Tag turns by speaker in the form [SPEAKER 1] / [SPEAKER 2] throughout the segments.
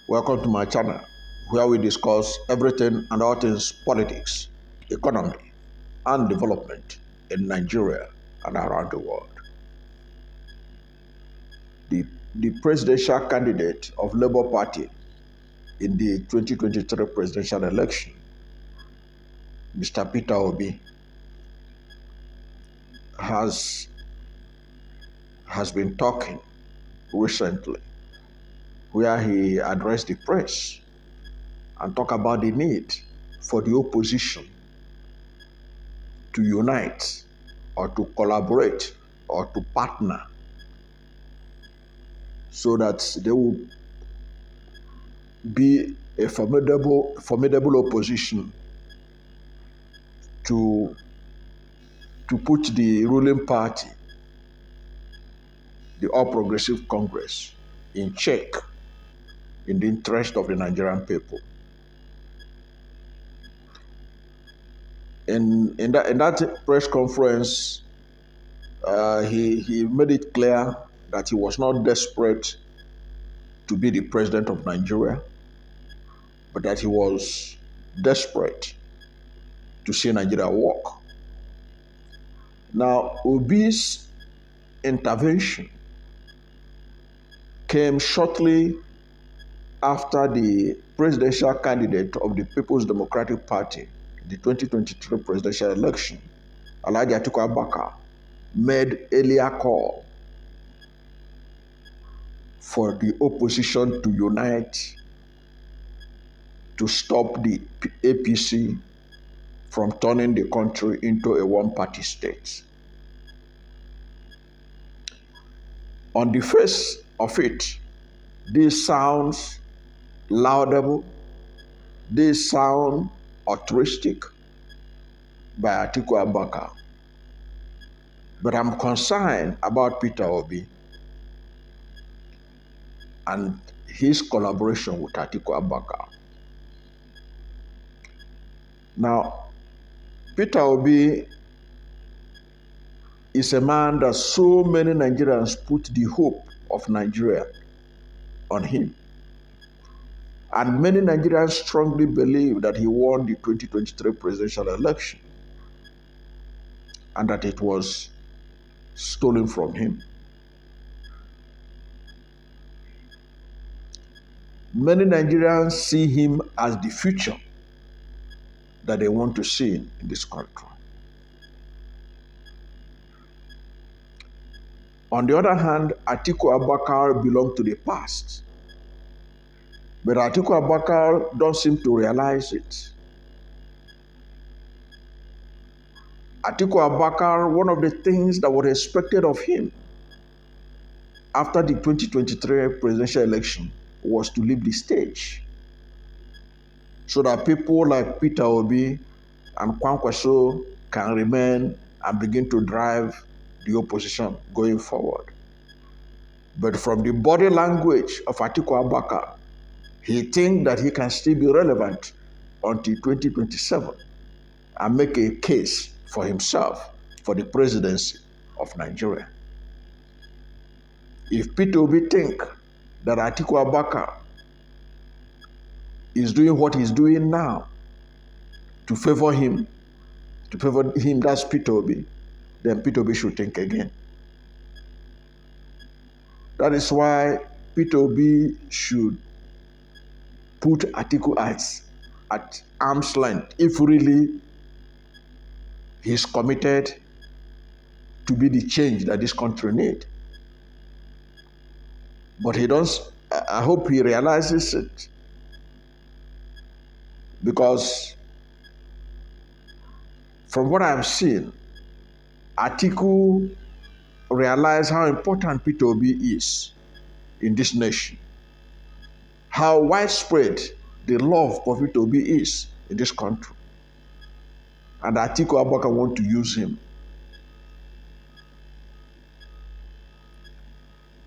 [SPEAKER 1] Welcome to my channel, where we discuss everything and all things politics, economy, and development in Nigeria and around the world. The presidential candidate of Labour Party in the 2023 presidential election, Mr. Peter Obi, has been talking recently, where he addressed the press and talked about the need for the opposition to unite or to collaborate or to partner so that there will be a formidable opposition to put the ruling party, the All Progressive Congress, in check in the interest of the Nigerian people. In that press conference, he made it clear that he was not desperate to be the president of Nigeria, but that he was desperate to see Nigeria work. Now, Obi's intervention came shortly after the presidential candidate of the People's Democratic Party, the 2023 presidential election, Alhaji Atiku Abubakar, made earlier call for the opposition to unite to stop the APC from turning the country into a one-party state. On the face of it, this sounds laudable, this sound altruistic by Atiku Abubakar. But I'm concerned about Peter Obi and his collaboration with Atiku Abubakar. Now, Peter Obi is a man that so many Nigerians put the hope of Nigeria on him. And many Nigerians strongly believe that he won the 2023 presidential election and that it was stolen from him. Many Nigerians see him as the future that they want to see in this country. On the other hand, Atiku Abubakar belonged to the past. But Atiku Abubakar don't seem to realize it. Atiku Abubakar, one of the things that was expected of him after the 2023 presidential election was to leave the stage, so that people like Peter Obi and Kwankwaso can remain and begin to drive the opposition going forward. But from the body language of Atiku Abubakar, he thinks that he can still be relevant until 2027 and make a case for himself for the presidency of Nigeria. If Peter Obi thinks that Atiku Abubakar is doing what he's doing now to favor him, that's Peter Obi, then Peter Obi should think again. That is why Peter Obi should put Atiku at arm's length if really he's committed to be the change that this country needs. But I hope he realizes it, because from what I've seen, Atiku realized how important Peter Obi is in this nation, how widespread the love for Peter Obi is in this country, and Atiku Abubakar want to use him.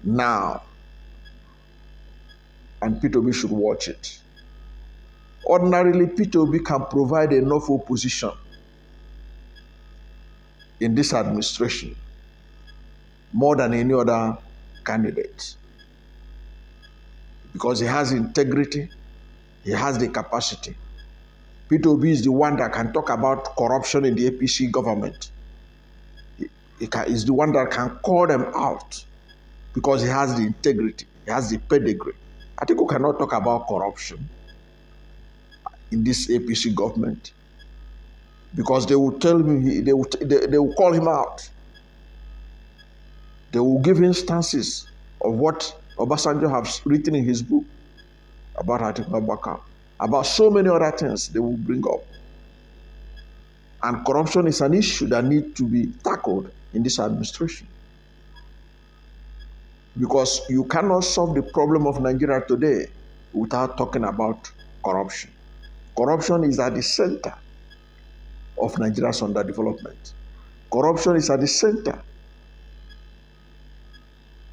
[SPEAKER 1] Now, and Peter Obi should watch it. Ordinarily, Peter Obi can provide enough opposition in this administration, more than any other candidate. because he has integrity, he has the capacity. Peter Obi is the one that can talk about corruption in the APC government. He's the one that can call them out because he has the integrity, he has the pedigree. Atiku cannot talk about corruption in this APC government because they will tell me, they will call him out. They will give instances of what Obasanjo has written in his book about Atiku Abubakar, about so many other things they will bring up. And corruption is an issue that needs to be tackled in this administration. Because you cannot solve the problem of Nigeria today without talking about corruption. Corruption is at the center of Nigeria's underdevelopment. Corruption is at the center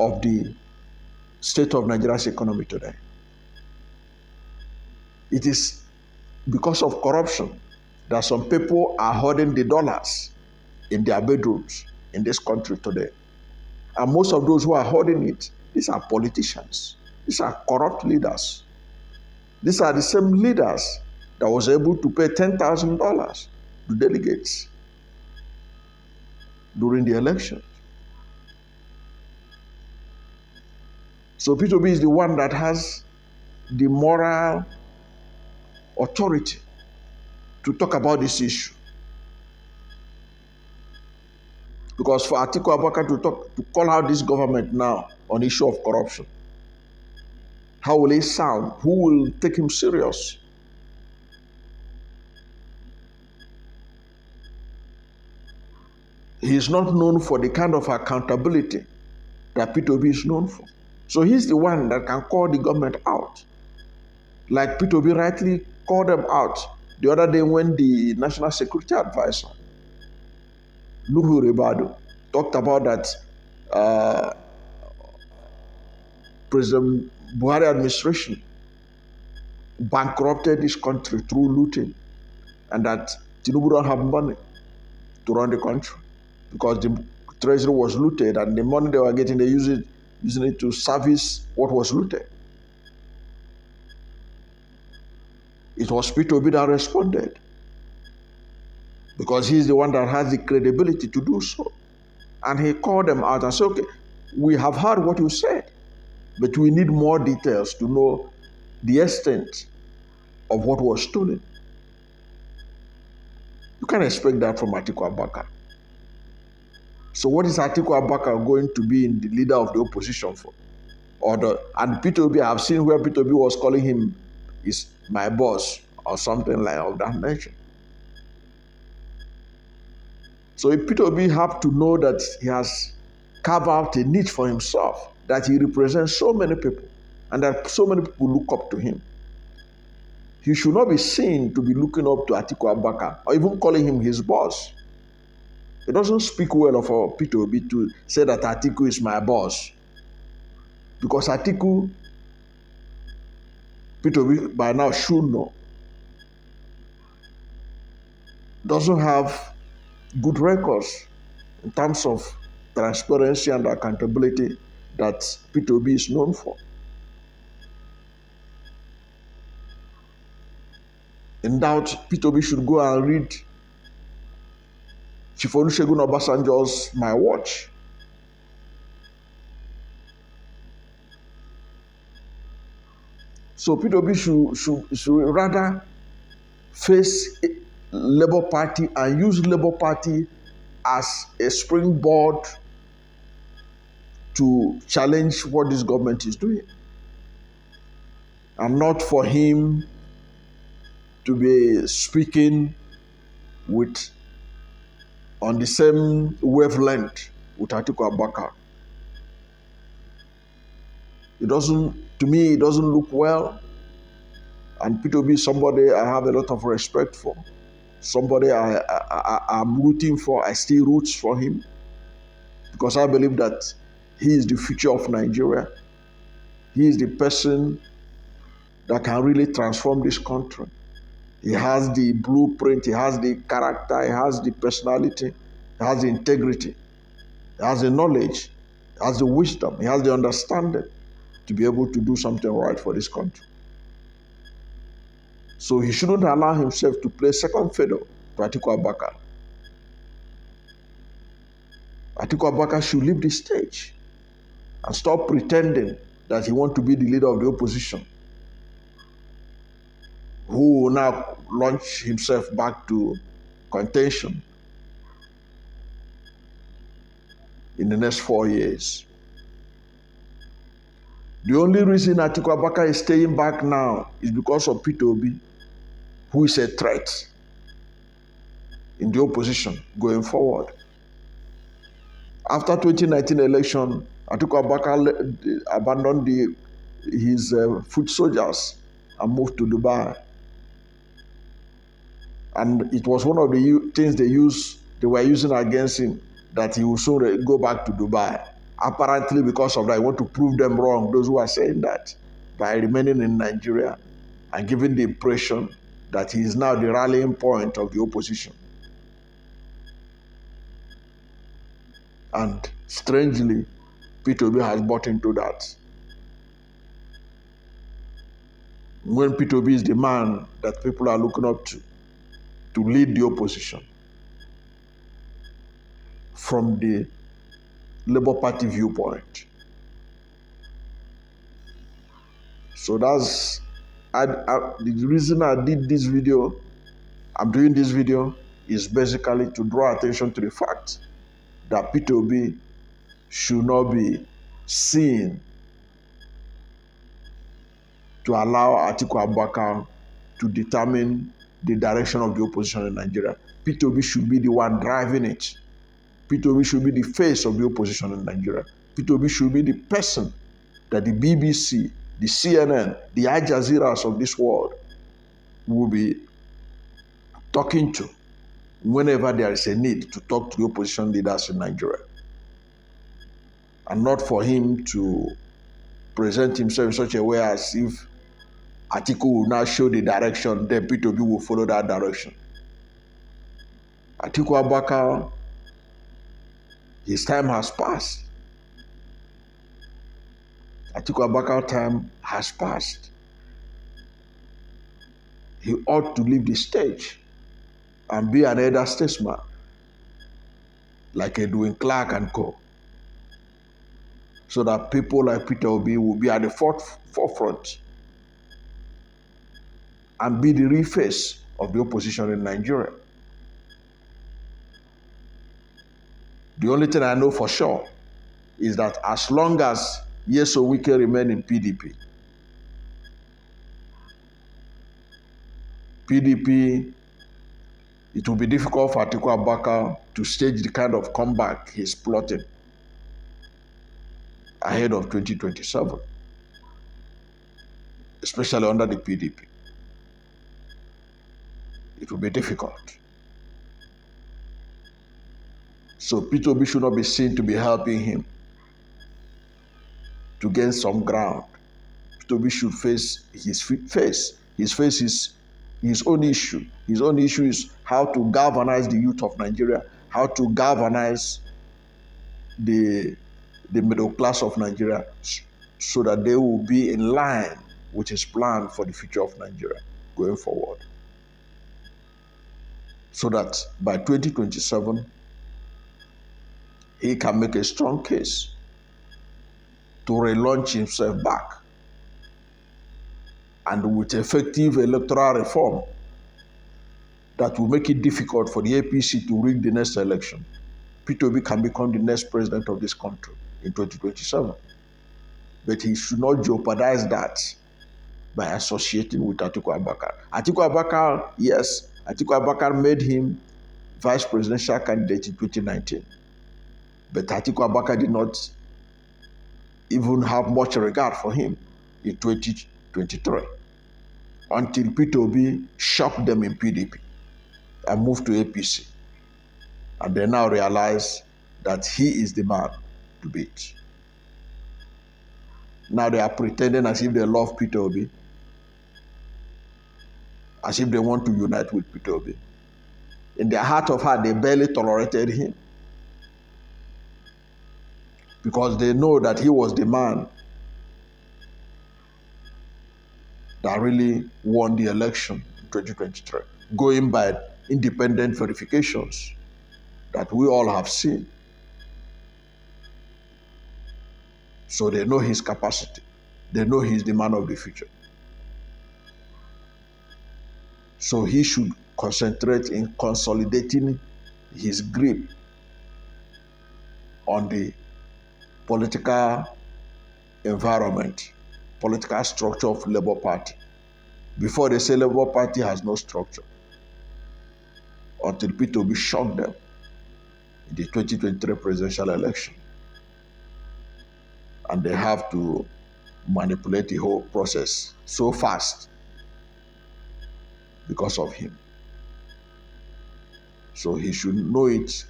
[SPEAKER 1] of the state of Nigeria's economy today. It is because of corruption that some people are hoarding the dollars in their bedrooms in this country today. And most of those who are holding it, these are politicians. These are corrupt leaders. These are the same leaders that was able to pay $10,000 to delegates during the election. So Peter Obi is the one that has the moral authority to talk about this issue. Because for Atiku Abubakar to call out this government now on the issue of corruption, how will he sound? Who will take him serious? He is not known for the kind of accountability that Peter Obi is known for. So he's the one that can call the government out. Like Peter Obi rightly called them out the other day when the National Security Advisor, Nuhu Rebado, talked about that President Buhari administration bankrupted this country through looting, and that Tinubu don't have money to run the country because the treasury was looted, and the money they were getting, they using it to service what was looted. It was Peter Obi that responded because he's the one that has the credibility to do so. And he called them out and said, okay, we have heard what you said, but we need more details to know the extent of what was stolen. You can't expect that from Atiku Abubakar. So what is Atiku Abubakar going to be in the leader of the opposition for? And Peter Obi, I have seen where Peter Obi was calling him is my boss or something like of that nature. So Peter Obi have to know that he has carved out a niche for himself, that he represents so many people, and that so many people look up to him. He should not be seen to be looking up to Atiku Abubakar or even calling him his boss. It doesn't speak well of Peter Obi to say that Atiku is my boss. Because Atiku, Peter Obi by now should know, doesn't have good records in terms of transparency and accountability that Peter Obi is known for. In doubt, Peter Obi should go and read Chief Olusegun Obasanjo's My Watch. So Peter Obi should rather face Labour Party and use Labour Party as a springboard to challenge what this government is doing. And not for him to be speaking on the same wavelength with Atiku Abubakar. To me, it doesn't look well. And Peter Obi is somebody I have a lot of respect for. Somebody I'm rooting for. I still root for him because I believe that he is the future of Nigeria. He is the person that can really transform this country. He has the blueprint, he has the character, he has the personality, he has the integrity, he has the knowledge, he has the wisdom, he has the understanding to be able to do something right for this country. So he shouldn't allow himself to play second fiddle to Atiku Abubakar. Atiku Abubakar should leave the stage and stop pretending that he wants to be the leader of the opposition, who will now launch himself back to contention in the next 4 years. The only reason Atiku Abubakar is staying back now is because of Peter Obi, who is a threat in the opposition going forward. After 2019 election, Atiku Abubakar abandoned his foot soldiers and moved to Dubai. And it was one of the things they were using against him, that he will soon go back to Dubai. Apparently, because of that, I want to prove them wrong, those who are saying that, by remaining in Nigeria and giving the impression that he is now the rallying point of the opposition. And strangely, Peter Obi has bought into that. When Peter Obi is the man that people are looking up to lead the opposition from the Labour Party viewpoint. So that's the reason I did this video. I'm doing this video is basically to draw attention to the fact that Peter Obi should not be seen to allow Atiku Abubakar to determine the direction of the opposition in Nigeria. Peter Obi should be the one driving it. Peter Obi should be the face of the opposition in Nigeria. Peter Obi should be the person that the BBC, the CNN, the Al Jazeeras of this world will be talking to whenever there is a need to talk to the opposition leaders in Nigeria. And not for him to present himself in such a way as if Atiku will now show the direction, then Peter Obi will follow that direction. Atiku Abubakar, his time has passed. Atiku Abubakar time has passed. He ought to leave the stage and be an elder statesman like Edwin Clark and co. So that people like Peter Obi will be at the forefront and be the real face of the opposition in Nigeria. The only thing I know for sure is that as long as Yeso Wike remain in PDP, it will be difficult for Atiku Abubakar to stage the kind of comeback he's plotting ahead of 2027, especially under the PDP. It will be difficult. So Peter Obi should not be seen to be helping him to gain some ground. Peter Obi should face his face. His face is his own issue. His own issue is how to galvanize the youth of Nigeria, how to galvanize the middle class of Nigeria so that they will be in line with his plan for the future of Nigeria going forward. So that by 2027, he can make a strong case to relaunch himself back, and with effective electoral reform that will make it difficult for the APC to rig the next election, Peter Obi can become the next president of this country in 2027. But he should not jeopardize that by associating with Atiku Abubakar. Atiku Abubakar, yes, Atiku Abubakar made him vice presidential candidate in 2019. But Atiku Abubakar did not even have much regard for him in 2023 until Peter Obi shocked them in PDP and moved to APC. And they now realize that he is the man to beat. Now they are pretending as if they love Peter Obi, as if they want to unite with Peter Obi. In their heart of heart, they barely tolerated him because they know that he was the man that really won the election in 2023, going by independent verifications that we all have seen. So they know his capacity. They know he's the man of the future. So he should concentrate in consolidating his grip on the political environment, political structure of Labour Party. Before they say Labour Party has no structure, until Peter Obi shocked them in the 2023 presidential election. And they have to manipulate the whole process so fast because of him. So he should know it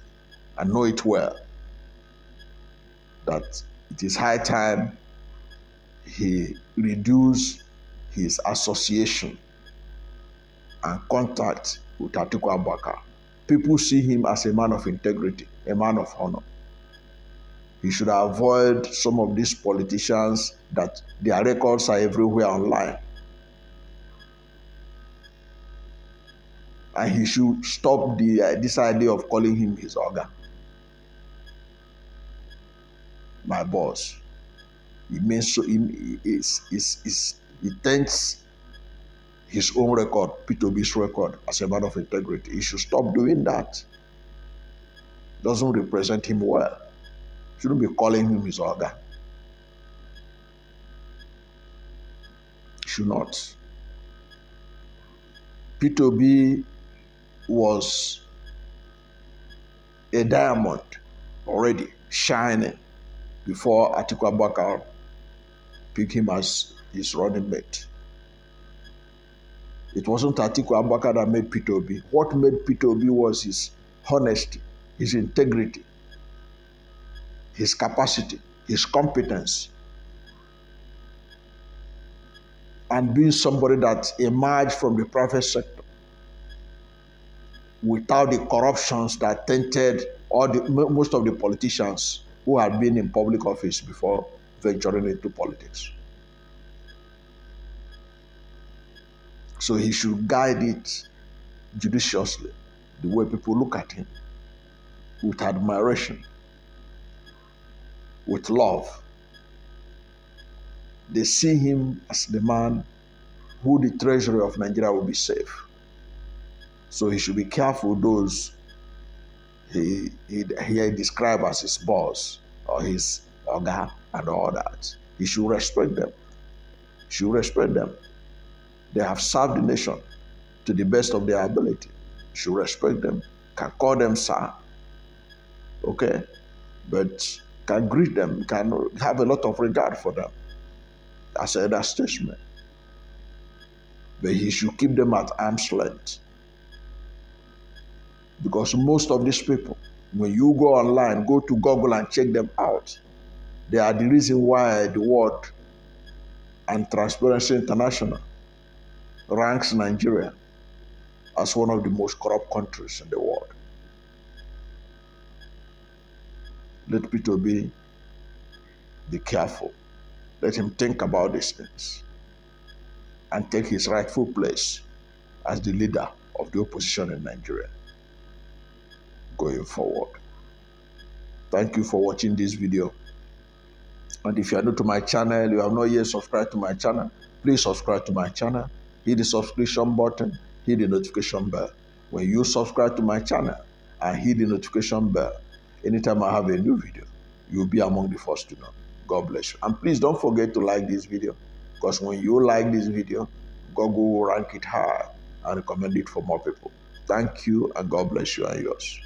[SPEAKER 1] and know it well, that it is high time he reduce his association and contact with Atiku Abubakar. People see him as a man of integrity, a man of honor. He should avoid some of these politicians that their records are everywhere online. And he should stop this idea of calling him his organ, my boss. It means so. It taints his own record, Peter Obi's record, as a man of integrity. He should stop doing that. Doesn't represent him well. Shouldn't be calling him his organ. Should not. Peter Obi was a diamond already shining before Atiku Abubakar picked him as his running mate. It wasn't Atiku Abubakar that made Peter Obi. What made Peter Obi was his honesty, his integrity, his capacity, his competence, and being somebody that emerged from the private sector without the corruptions that tainted most of the politicians who had been in public office before venturing into politics. So he should guide it judiciously, the way people look at him, with admiration, with love. They see him as the man who the treasury of Nigeria will be safe. So he should be careful those he described as his boss or his organ and all that. He should respect them. He should respect them. They have served the nation to the best of their ability. He should respect them. Can call them sir, okay? But can greet them, can have a lot of regard for them as an elder statesman. But he should keep them at arm's length. Because most of these people, when you go online, go to Google and check them out, they are the reason why the world and Transparency International ranks Nigeria as one of the most corrupt countries in the world. Let Peter Obi be careful. Let him think about these things and take his rightful place as the leader of the opposition in Nigeria going forward. Thank you for watching this video. And if you are new to my channel, you have not yet subscribed to my channel, please subscribe to my channel. Hit the subscription button, hit the notification bell. When you subscribe to my channel and hit the notification bell, anytime I have a new video, you'll be among the first to know. God bless you. And please don't forget to like this video, because when you like this video, Google will rank it high and recommend it for more people. Thank you, and God bless you and yours.